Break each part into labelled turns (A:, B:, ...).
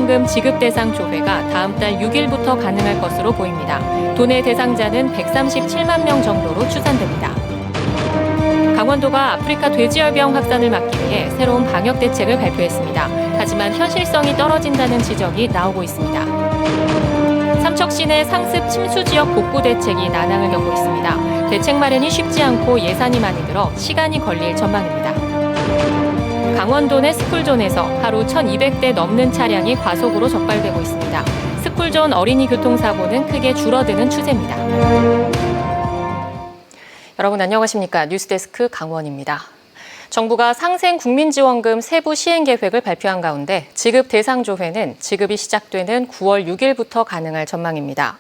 A: 구민지원금 지급 대상 조회가 다음 달 6일부터 가능할 것으로 보입니다. 도내 대상자는 137만 명 정도로 추산됩니다. 강원도가 아프리카 돼지열병 확산을 막기 위해 새로운 방역 대책을 발표했습니다. 하지만 현실성이 떨어진다는 지적이 나오고 있습니다. 삼척시 내 상습 침수 지역 복구 대책이 난항을 겪고 있습니다. 대책 마련이 쉽지 않고 예산이 많이 들어 시간이 걸릴 전망입니다. 강원도 내 스쿨존에서 하루 1,200대 넘는 차량이 과속으로 적발되고 있습니다. 스쿨존 어린이 교통사고는 크게 줄어드는 추세입니다. 여러분 안녕하십니까? 뉴스데스크 강원입니다. 정부가 상생 국민지원금 세부 시행 계획을 발표한 가운데 지급 대상 조회는 지급이 시작되는 9월 6일부터 가능할 전망입니다.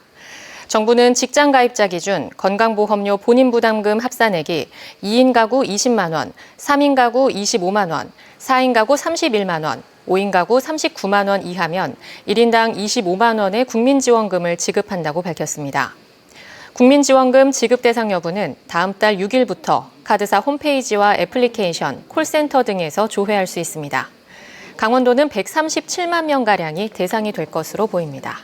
A: 정부는 직장 가입자 기준 건강보험료 본인부담금 합산액이 2인 가구 20만 원, 3인 가구 25만 원, 4인 가구 31만 원, 5인 가구 39만 원 이하면 1인당 25만 원의 국민지원금을 지급한다고 밝혔습니다. 국민지원금 지급 대상 여부는 다음 달 6일부터 카드사 홈페이지와 애플리케이션, 콜센터 등에서 조회할 수 있습니다. 강원도는 137만 명가량이 대상이 될 것으로 보입니다.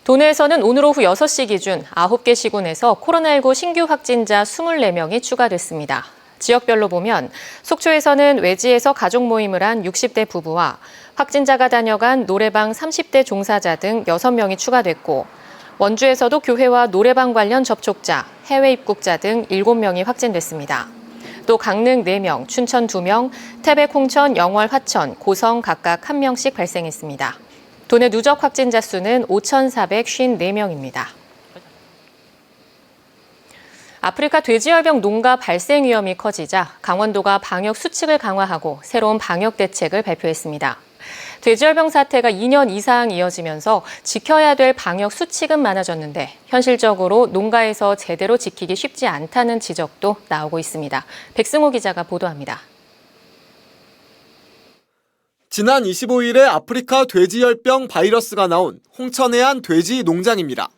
A: 도내에서는 오늘 오후 6시 기준 9개 시군에서 코로나19 신규 확진자 24명이 추가됐습니다. 지역별로 보면 속초에서는 외지에서 가족 모임을 한 60대 부부와 확진자가 다녀간 노래방 30대 종사자 등 6명이 추가됐고 원주에서도 교회와 노래방 관련 접촉자, 해외 입국자 등 7명이 확진됐습니다. 또 강릉 4명, 춘천 2명, 태백, 홍천, 영월, 화천, 고성 각각 1명씩 발생했습니다. 도내 누적 확진자 수는 5,454명입니다. 아프리카 돼지열병 농가 발생 위험이 커지자 강원도가 방역 수칙을 강화하고 새로운 방역 대책을 발표했습니다. 돼지열병 사태가 2년 이상 이어지면서 지켜야 될 방역 수칙은 많아졌는데 현실적으로 농가에서 제대로 지키기 쉽지 않다는 지적도 나오고 있습니다. 백승호 기자가 보도합니다.
B: 지난 25일에 아프리카 돼지열병 바이러스가 나온 홍천의 한 돼지 농장입니다.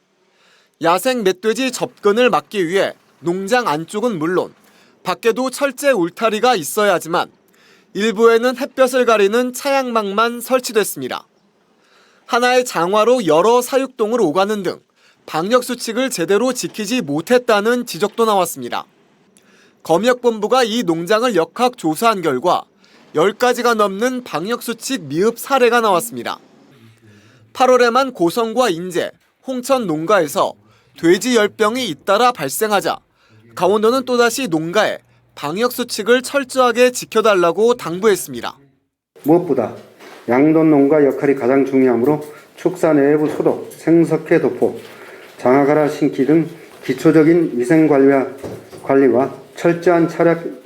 B: 야생 멧돼지 접근을 막기 위해 농장 안쪽은 물론 밖에도 철제 울타리가 있어야 하지만 일부에는 햇볕을 가리는 차양막만 설치됐습니다. 하나의 장화로 여러 사육동을 오가는 등 방역 수칙을 제대로 지키지 못했다는 지적도 나왔습니다. 검역본부가 이 농장을 역학 조사한 결과 10가지가 넘는 방역 수칙 미흡 사례가 나왔습니다. 8월에만 고성과 인제, 홍천 농가에서 돼지 열병이 잇따라 발생하자 강원도는 또다시 농가에 방역 수칙을 철저하게 지켜달라고 당부했습니다.
C: 무엇보다 양돈 농가 역할이 가장 중요하므로 축사 내부 소독, 생석회 도포, 장아가라 신기 등 기초적인 위생 관리와 철저한 차량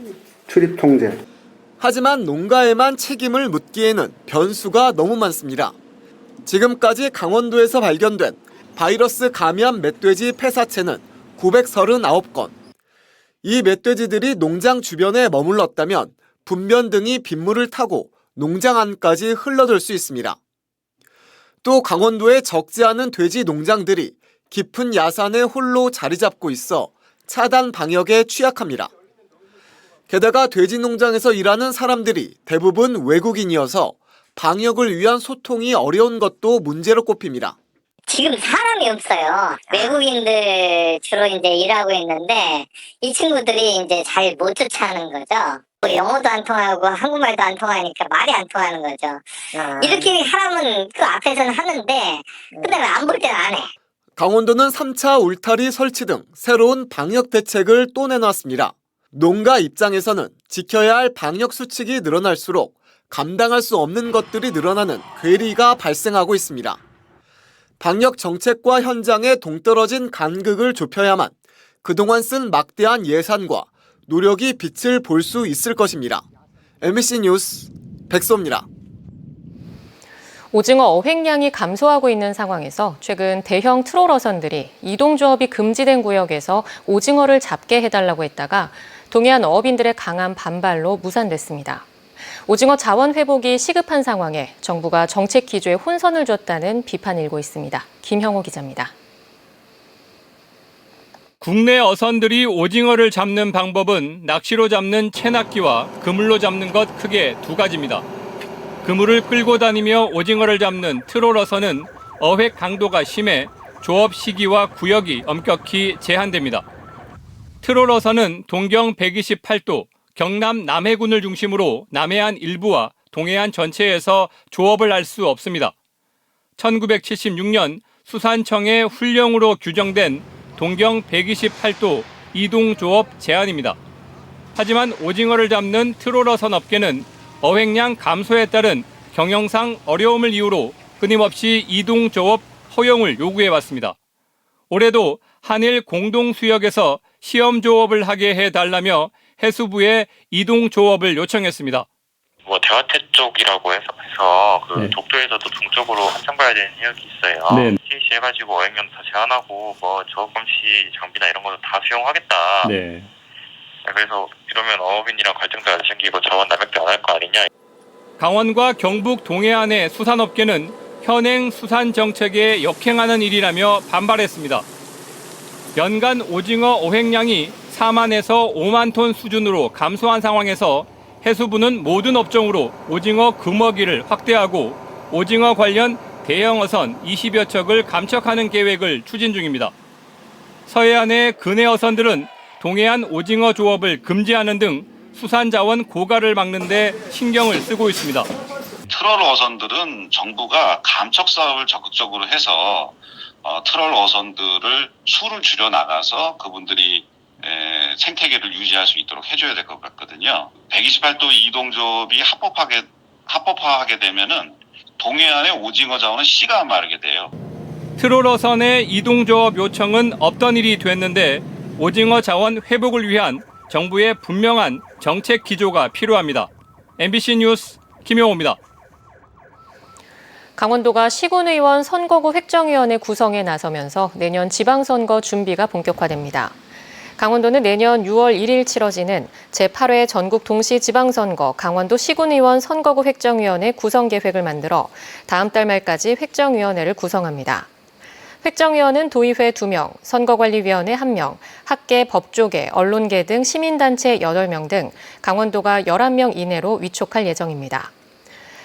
C: 출입 통제.
B: 하지만 농가에만 책임을 묻기에는 변수가 너무 많습니다. 지금까지 강원도에서 발견된 바이러스 감염 멧돼지 폐사체는 939건. 이 멧돼지들이 농장 주변에 머물렀다면 분변 등이 빗물을 타고 농장 안까지 흘러들 수 있습니다. 또 강원도에 적지 않은 돼지 농장들이 깊은 야산에 홀로 자리 잡고 있어 차단 방역에 취약합니다. 게다가 돼지 농장에서 일하는 사람들이 대부분 외국인이어서 방역을 위한 소통이 어려운 것도 문제로 꼽힙니다.
D: 지금 사람이 없어요. 외국인들 주로 이제 일하고 있는데 이 친구들이 이제 잘 못 쫓아하는 거죠. 영어도 안 통하고 한국말도 안 통하니까 말이 안 통하는 거죠. 이렇게 하라면 그 앞에서는 하는데 그다음에 안 볼 때는 안 해.
B: 강원도는 3차 울타리 설치 등 새로운 방역 대책을 또 내놨습니다. 농가 입장에서는 지켜야 할 방역 수칙이 늘어날수록 감당할 수 없는 것들이 늘어나는 괴리가 발생하고 있습니다. 방역 정책과 현장의 동떨어진 간극을 좁혀야만 그동안 쓴 막대한 예산과 노력이 빛을 볼 수 있을 것입니다. MBC 뉴스 백소입니다.
A: 오징어 어획량이 감소하고 있는 상황에서 최근 대형 트롤어선들이 이동조업이 금지된 구역에서 오징어를 잡게 해달라고 했다가 동해안 어업인들의 강한 반발로 무산됐습니다. 오징어 자원 회복이 시급한 상황에 정부가 정책 기조에 혼선을 줬다는 비판이 일고 있습니다. 김형호 기자입니다.
E: 국내 어선들이 오징어를 잡는 방법은 낚시로 잡는 채낚기와 그물로 잡는 것 크게 두 가지입니다. 그물을 끌고 다니며 오징어를 잡는 트롤어선은 어획 강도가 심해 조업 시기와 구역이 엄격히 제한됩니다. 트롤어선은 동경 128도, 경남 남해군을 중심으로 남해안 일부와 동해안 전체에서 조업을 할 수 없습니다. 1976년 수산청의 훈령으로 규정된 동경 128도 이동조업 제한입니다. 하지만 오징어를 잡는 트롤어선 업계는 어획량 감소에 따른 경영상 어려움을 이유로 끊임없이 이동조업 허용을 요구해왔습니다. 올해도 한일 공동수역에서 시험조업을 하게 해달라며 해수부에 이동조업을 요청했습니다.
F: 대화태 쪽이라고 해서
E: 네.
F: 독도에서도 동쪽으로 한참 가야 되는 지역이 있어요.
E: 네.
F: TAC 해가지고 어획량 다 제한하고 저감시 장비나 이런 거도 다 수용하겠다.
E: 네.
F: 그래서 이러면 어업인이랑 갈등도 안 생기고 자원 남획도 안 할 거 아니냐.
E: 강원과 경북 동해안의 수산업계는 현행 수산 정책에 역행하는 일이라며 반발했습니다. 연간 오징어 어획량이 4만에서 5만 톤 수준으로 감소한 상황에서 해수부는 모든 업종으로 오징어 금어기를 확대하고 오징어 관련 대형 어선 20여 척을 감척하는 계획을 추진 중입니다. 서해안의 근해 어선들은 동해안 오징어 조업을 금지하는 등 수산자원 고갈을 막는 데 신경을 쓰고 있습니다.
G: 트롤 어선들은 정부가 감척 사업을 적극적으로 해서 트롤 어선들을 수를 줄여 나가서 그분들이 생태계를 유지할 수 있도록 해줘야 될 것 같거든요. 128도 이동조업이 합법화하게 되면은 동해안의 오징어 자원은 씨가 마르게 돼요.
E: 트롤 어선의 이동조업 요청은 없던 일이 됐는데 오징어 자원 회복을 위한 정부의 분명한 정책 기조가 필요합니다. MBC 뉴스 김용호입니다.
A: 강원도가 시군의원 선거구 획정위원회 구성에 나서면서 내년 지방선거 준비가 본격화됩니다. 강원도는 내년 6월 1일 치러지는 제8회 전국 동시지방선거 강원도 시군의원 선거구 획정위원회 구성 계획을 만들어 다음 달 말까지 획정위원회를 구성합니다. 획정위원은 도의회 2명, 선거관리위원회 1명, 학계, 법조계, 언론계 등 시민단체 8명 등 강원도가 11명 이내로 위촉할 예정입니다.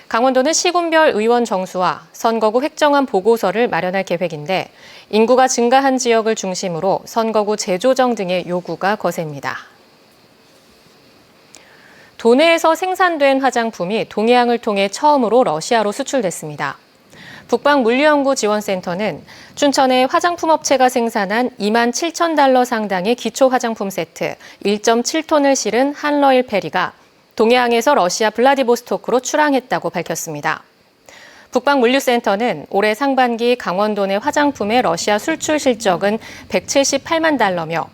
A: 강원도는 시군별 의원 정수와 선거구 획정안 보고서를 마련할 계획인데 인구가 증가한 지역을 중심으로 선거구 재조정 등의 요구가 거셉니다. 도내에서 생산된 화장품이 동해항을 통해 처음으로 러시아로 수출됐습니다. 북방물류연구지원센터는 춘천의 화장품 업체가 생산한 2만 7천 달러 상당의 기초 화장품 세트 1.7톤을 실은 한러일 페리가 동해항에서 러시아 블라디보스토크로 출항했다고 밝혔습니다. 북방물류센터는 올해 상반기 강원도 내 화장품의 러시아 수출 실적은 178만 달러며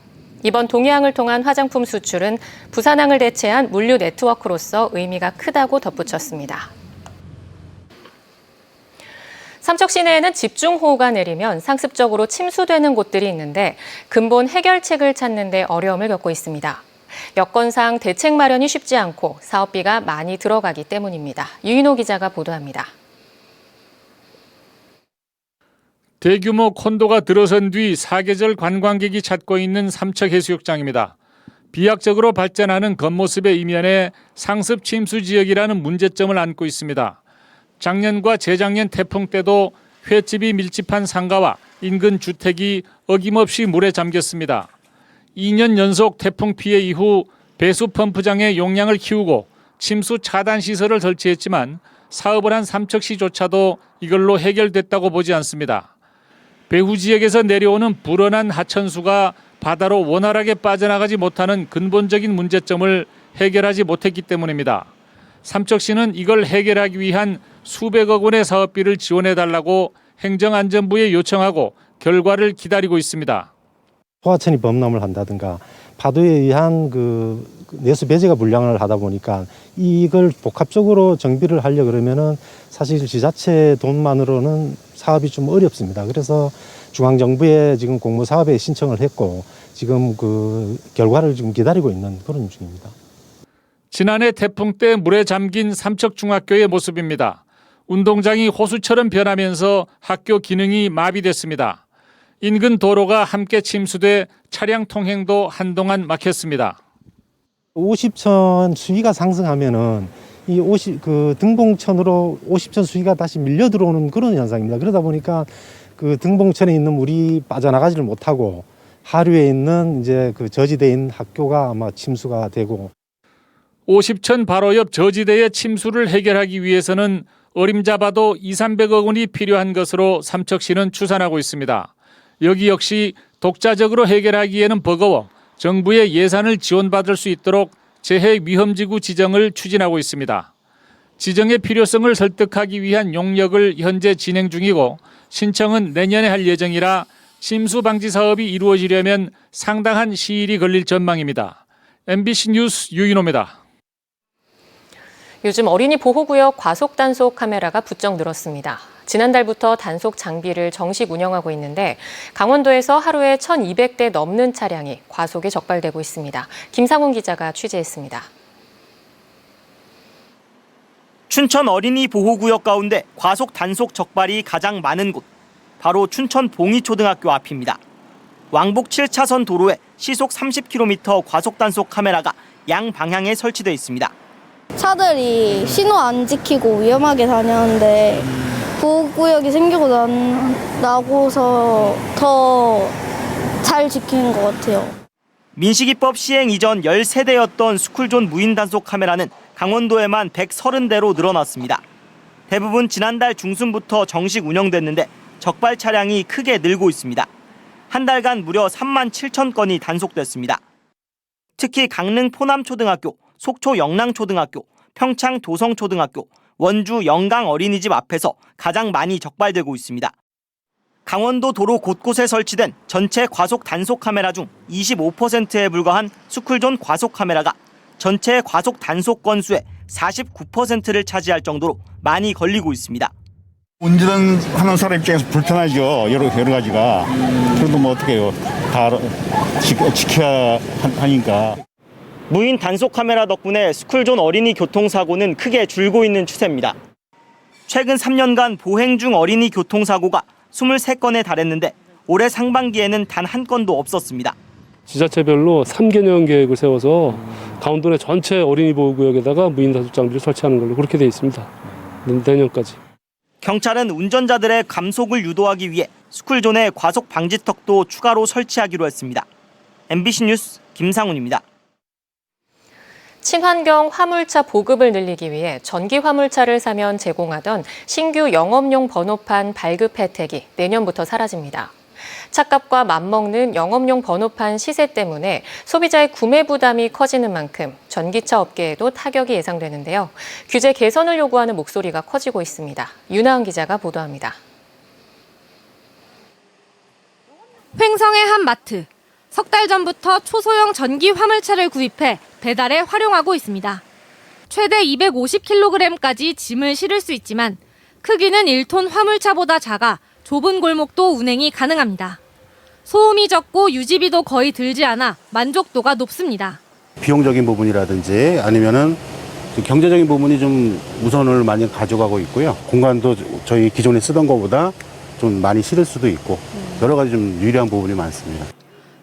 A: 이번 동해항을 통한 화장품 수출은 부산항을 대체한 물류 네트워크로서 의미가 크다고 덧붙였습니다. 삼척 시내에는 집중호우가 내리면 상습적으로 침수되는 곳들이 있는데 근본 해결책을 찾는 데 어려움을 겪고 있습니다. 여건상 대책 마련이 쉽지 않고 사업비가 많이 들어가기 때문입니다. 유인호 기자가 보도합니다.
H: 대규모 콘도가 들어선 뒤 사계절 관광객이 찾고 있는 삼척해수욕장입니다. 비약적으로 발전하는 겉모습의 이면에 상습 침수 지역이라는 문제점을 안고 있습니다. 작년과 재작년 태풍 때도 횟집이 밀집한 상가와 인근 주택이 어김없이 물에 잠겼습니다. 2년 연속 태풍 피해 이후 배수 펌프장의 용량을 키우고 침수 차단 시설을 설치했지만 사업을 한 삼척시조차도 이걸로 해결됐다고 보지 않습니다. 배후 지역에서 내려오는 불어난 하천수가 바다로 원활하게 빠져나가지 못하는 근본적인 문제점을 해결하지 못했기 때문입니다. 삼척시는 이걸 해결하기 위한 수백억 원의 사업비를 지원해달라고 행정안전부에 요청하고 결과를 기다리고 있습니다.
I: 소하천이 범람을 한다든가 파도에 의한 내수 배제가 불량을 하다 보니까 이걸 복합적으로 정비를 하려 그러면은 사실 지자체 돈만으로는 사업이 좀 어렵습니다. 그래서 중앙정부에 지금 공모 사업에 신청을 했고 지금 결과를 지금 기다리고 있는 그런 중입니다.
H: 지난해 태풍 때 물에 잠긴 삼척중학교의 모습입니다. 운동장이 호수처럼 변하면서 학교 기능이 마비됐습니다. 인근 도로가 함께 침수돼 차량 통행도 한동안 막혔습니다.
I: 50천 수위가 상승하면은 이 등봉천으로 50천 수위가 다시 밀려 들어오는 그런 현상입니다. 그러다 보니까 그 등봉천에 있는 물이 빠져나가지를 못하고 하류에 있는 이제 그 저지대에 있는 학교가 아마 침수가 되고
H: 50천 바로 옆 저지대의 침수를 해결하기 위해서는 어림잡아도 200~300억 원이 필요한 것으로 삼척시는 추산하고 있습니다. 여기 역시 독자적으로 해결하기에는 버거워 정부의 예산을 지원받을 수 있도록 재해 위험지구 지정을 추진하고 있습니다. 지정의 필요성을 설득하기 위한 용역을 현재 진행 중이고 신청은 내년에 할 예정이라 침수 방지 사업이 이루어지려면 상당한 시일이 걸릴 전망입니다. MBC 뉴스 유인호입니다.
A: 요즘 어린이 보호구역 과속 단속 카메라가 부쩍 늘었습니다. 지난달부터 단속 장비를 정식 운영하고 있는데 강원도에서 하루에 1,200대 넘는 차량이 과속에 적발되고 있습니다. 김상훈 기자가 취재했습니다.
J: 춘천 어린이 보호구역 가운데 과속 단속 적발이 가장 많은 곳, 바로 춘천 봉이초등학교 앞입니다. 왕복 7차선 도로에 시속 30km 과속 단속 카메라가 양 방향에 설치되어 있습니다.
K: 차들이 신호 안 지키고 위험하게 다녔는데 보호구역이 생기고 나고서 더 잘 지키는 것 같아요.
J: 민식이법 시행 이전 13대였던 스쿨존 무인 단속 카메라는 강원도에만 130대로 늘어났습니다. 대부분 지난달 중순부터 정식 운영됐는데 적발 차량이 크게 늘고 있습니다. 한 달간 무려 37,000건이 단속됐습니다. 특히 강릉 포남초등학교, 속초 영랑초등학교, 평창 도성초등학교, 원주 영강 어린이집 앞에서 가장 많이 적발되고 있습니다. 강원도 도로 곳곳에 설치된 전체 과속 단속 카메라 중 25%에 불과한 스쿨존 과속 카메라가 전체 과속 단속 건수의 49%를 차지할 정도로 많이 걸리고 있습니다.
L: 운전하는 사람 입장에서 불편하죠. 여러 가지가. 그래도 뭐 어떻게 해요. 다 지켜야 하니까.
J: 무인 단속 카메라 덕분에 스쿨존 어린이 교통사고는 크게 줄고 있는 추세입니다. 최근 3년간 보행 중 어린이 교통사고가 23건에 달했는데 올해 상반기에는 단 한 건도 없었습니다.
M: 지자체별로 3개년 계획을 세워서 강원도 내 전체 어린이 보호구역에다가 무인 단속 장비를 설치하는 걸로 그렇게 돼 있습니다. 내년까지.
J: 경찰은 운전자들의 감속을 유도하기 위해 스쿨존에 과속 방지턱도 추가로 설치하기로 했습니다. MBC 뉴스 김상훈입니다.
A: 친환경 화물차 보급을 늘리기 위해 전기 화물차를 사면 제공하던 신규 영업용 번호판 발급 혜택이 내년부터 사라집니다. 차값과 맞먹는 영업용 번호판 시세 때문에 소비자의 구매 부담이 커지는 만큼 전기차 업계에도 타격이 예상되는데요. 규제 개선을 요구하는 목소리가 커지고 있습니다. 윤하은 기자가 보도합니다.
N: 횡성의 한 마트. 석 달 전부터 초소형 전기 화물차를 구입해 배달에 활용하고 있습니다. 최대 250kg까지 짐을 실을 수 있지만 크기는 1톤 화물차보다 작아 좁은 골목도 운행이 가능합니다. 소음이 적고 유지비도 거의 들지 않아 만족도가 높습니다.
O: 비용적인 부분이라든지 아니면은 경제적인 부분이 좀 우선을 많이 가져가고 있고요. 공간도 저희 기존에 쓰던 것보다 좀 많이 실을 수도 있고 여러 가지 좀 유리한 부분이 많습니다.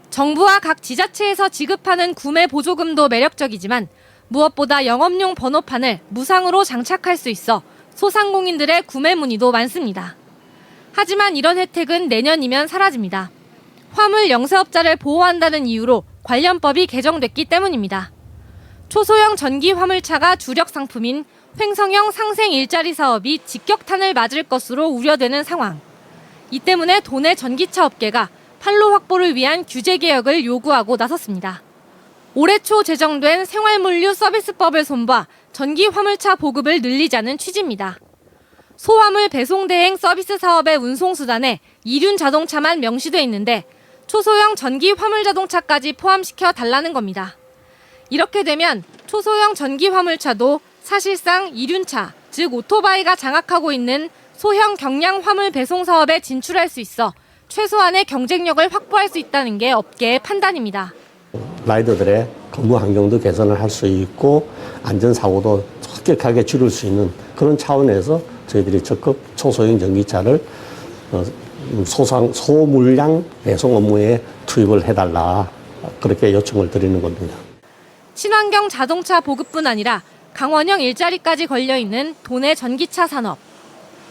N: 정부와 각 지자체에서 지급하는 구매 보조금도 매력적이지만 무엇보다 영업용 번호판을 무상으로 장착할 수 있어 소상공인들의 구매 문의도 많습니다. 하지만 이런 혜택은 내년이면 사라집니다. 화물 영세업자를 보호한다는 이유로 관련법이 개정됐기 때문입니다. 초소형 전기 화물차가 주력 상품인 횡성형 상생 일자리 사업이 직격탄을 맞을 것으로 우려되는 상황. 이 때문에 도내 전기차 업계가 판로 확보를 위한 규제 개혁을 요구하고 나섰습니다. 올해 초 제정된 생활물류 서비스법을 손봐 전기 화물차 보급을 늘리자는 취지입니다. 소화물 배송 대행 서비스 사업의 운송수단에 이륜 자동차만 명시돼 있는데 초소형 전기 화물 자동차까지 포함시켜 달라는 겁니다. 이렇게 되면 초소형 전기 화물차도 사실상 이륜차, 즉 오토바이가 장악하고 있는 소형 경량 화물 배송 사업에 진출할 수 있어 최소한의 경쟁력을 확보할 수 있다는 게 업계의 판단입니다.
P: 라이더들의 근무 환경도 개선을 할 수 있고 안전사고도 급격하게 줄일 수 있는 그런 차원에서 저희들이 적극 초소형 전기차를 소물량 배송 업무에 투입을 해달라 그렇게 요청을 드리는 겁니다.
N: 친환경 자동차 보급뿐 아니라 강원형 일자리까지 걸려있는 도내 전기차 산업.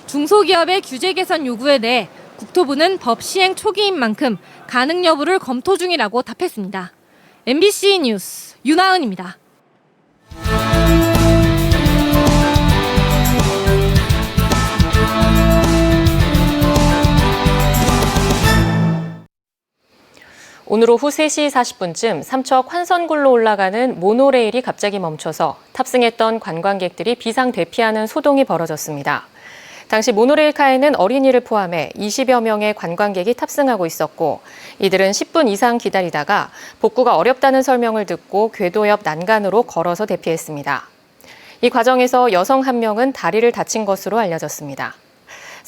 N: 중소기업의 규제 개선 요구에 대해 국토부는 법 시행 초기인 만큼 가능 여부를 검토 중이라고 답했습니다. MBC 뉴스 윤하은입니다.
A: 오늘 오후 3시 40분쯤 삼척 환선굴로 올라가는 모노레일이 갑자기 멈춰서 탑승했던 관광객들이 비상 대피하는 소동이 벌어졌습니다. 당시 모노레일카에는 어린이를 포함해 20여 명의 관광객이 탑승하고 있었고 이들은 10분 이상 기다리다가 복구가 어렵다는 설명을 듣고 궤도 옆 난간으로 걸어서 대피했습니다. 이 과정에서 여성 한 명은 다리를 다친 것으로 알려졌습니다.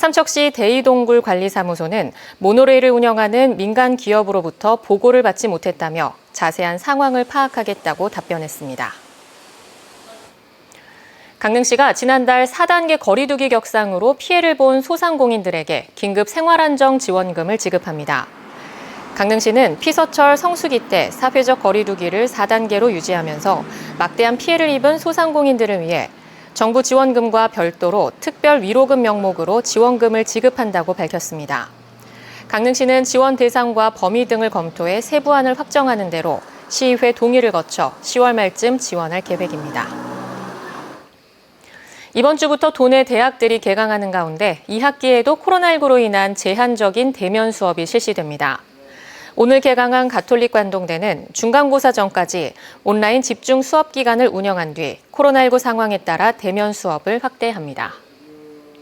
A: 삼척시 대이동굴 관리사무소는 모노레일을 운영하는 민간 기업으로부터 보고를 받지 못했다며 자세한 상황을 파악하겠다고 답변했습니다. 강릉시가 지난달 4단계 거리두기 격상으로 피해를 본 소상공인들에게 긴급 생활안정 지원금을 지급합니다. 강릉시는 피서철 성수기 때 사회적 거리두기를 4단계로 유지하면서 막대한 피해를 입은 소상공인들을 위해 정부 지원금과 별도로 특별 위로금 명목으로 지원금을 지급한다고 밝혔습니다. 강릉시는 지원 대상과 범위 등을 검토해 세부안을 확정하는 대로 시의회 동의를 거쳐 10월 말쯤 지원할 계획입니다. 이번 주부터 도내 대학들이 개강하는 가운데 2학기에도 코로나19로 인한 제한적인 대면 수업이 실시됩니다. 오늘 개강한 가톨릭 관동대는 중간고사 전까지 온라인 집중 수업 기간을 운영한 뒤 코로나19 상황에 따라 대면 수업을 확대합니다.